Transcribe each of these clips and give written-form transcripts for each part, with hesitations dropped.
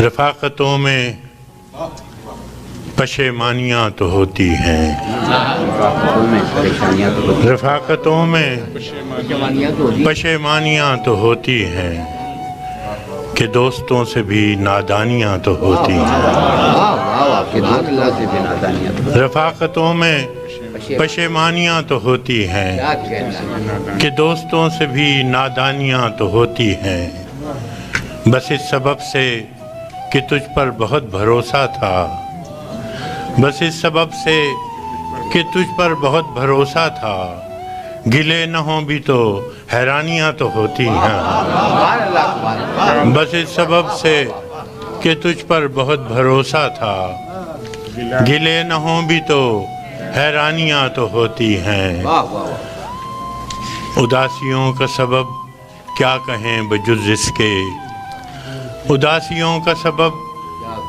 رفاقتوں میں پشیمانیاں تو ہوتی ہیں، رفاقتوں میں پشیمانیاں تو ہوتی ہیں کہ دوستوں سے بھی نادانیاں تو ہوتی ہیں۔ رفاقتوں میں پشیمانیاں تو ہوتی ہیں کہ دوستوں سے بھی نادانیاں تو ہوتی ہیں، بس اس سبب سے کہ تجھ پر بہت بھروسہ تھا، بس اس سبب سے کہ تجھ پر بہت بھروسہ تھا، گلے نہ ہوں بھی تو حیرانیاں تو ہوتی ہیں، بس اس سبب سے کہ تجھ پر بہت بھروسہ تھا، گلے نہ ہوں بھی تو حیرانیاں تو ہوتی ہیں۔ اداسیوں کا سبب کیا کہیں بجز اس کے، اداسیوں کا سبب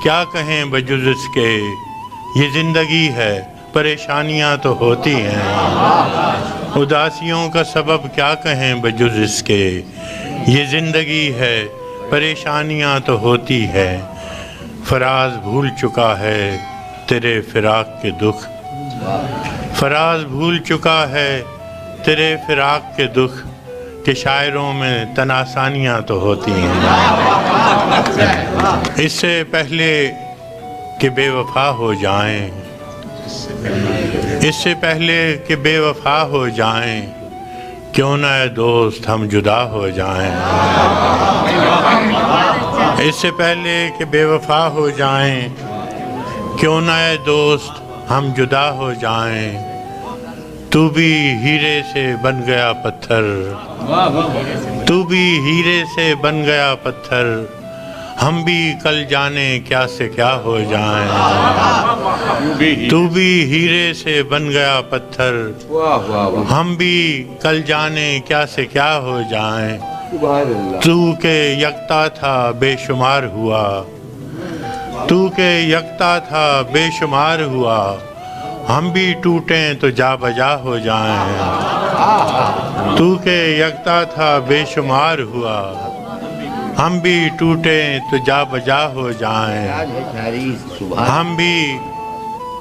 کیا کہیں بجز اس کے، یہ زندگی ہے پریشانیاں تو ہوتی ہیں۔ اداسیوں کا سبب کیا کہیں بجز اس کے، یہ زندگی ہے پریشانیاں تو ہوتی ہے۔ فراز بھول چکا ہے تیرے فراق کے دکھ، فراز بھول چکا ہے تیرے فراق کے دکھ، کہ شاعروں میں تناسانیاں تو ہوتی ہیں۔ اس سے پہلے کہ بے وفا ہو جائیں، اس سے پہلے کہ بے وفا ہو جائیں، کیوں نہ اے دوست ہم جدا ہو جائیں۔ اس سے پہلے کہ بے وفا ہو جائیں، کیوں نہ اے دوست ہم جدا ہو جائیں، تو بھی ہیرے سے بن گیا پتھر، تو بھی ہیرے سے بن گیا پتھر، ہم بھی کل جانے کیا سے کیا ہو جائیں۔ تو بھی ہیرے سے بن گیا پتھر، ہم بھی کل جانے کیا سے کیا ہو جائیں۔ تو کہ یکتا تھا بے شمار ہوا، تو کہ یکتا تھا بے شمار ہوا، ہم بھی ٹوٹیں تو جا بجا ہو جائیں۔ تو کہ یکتا تھا بے شمار ہوا، ہم بھی ٹوٹیں تو جا بجا ہو جائیں۔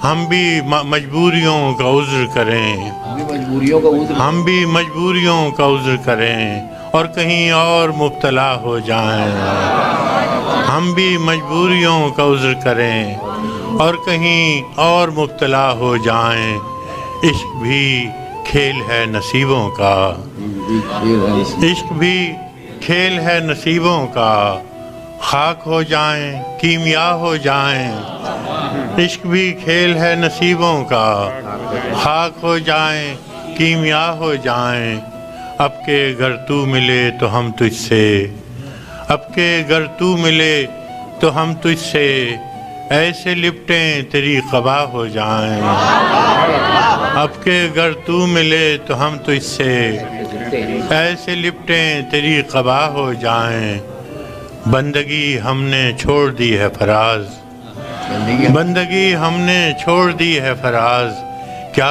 ہم بھی مجبوریوں کا عذر کریں، ہم بھی مجبوریوں کا عذر کریں اور کہیں اور مبتلا ہو جائیں۔ ہم بھی مجبوریوں کا عذر کریں اور کہیں اور مبتلا ہو جائیں۔ عشق بھی کھیل ہے نصیبوں کا، عشق بھی کھیل ہے نصیبوں کا، خاک ہو جائیں کیمیا ہو جائیں۔ عشق بھی کھیل ہے نصیبوں کا، خاک ہو جائیں کیمیا ہو جائیں۔ اب کے گر تو ملے تو ہم تجھ سے، اب کے گر تو ملے تو ہم تجھ سے، ایسے لپٹیں تیری قبا ہو جائیں۔ اب کے گر تو ملے تو ہم تجھ سے، ایسے لپٹیں تیری قبا ہو جائیں۔ بندگی ہم نے چھوڑ دی ہے فراز، بندگی ہم نے چھوڑ دی ہے فراز،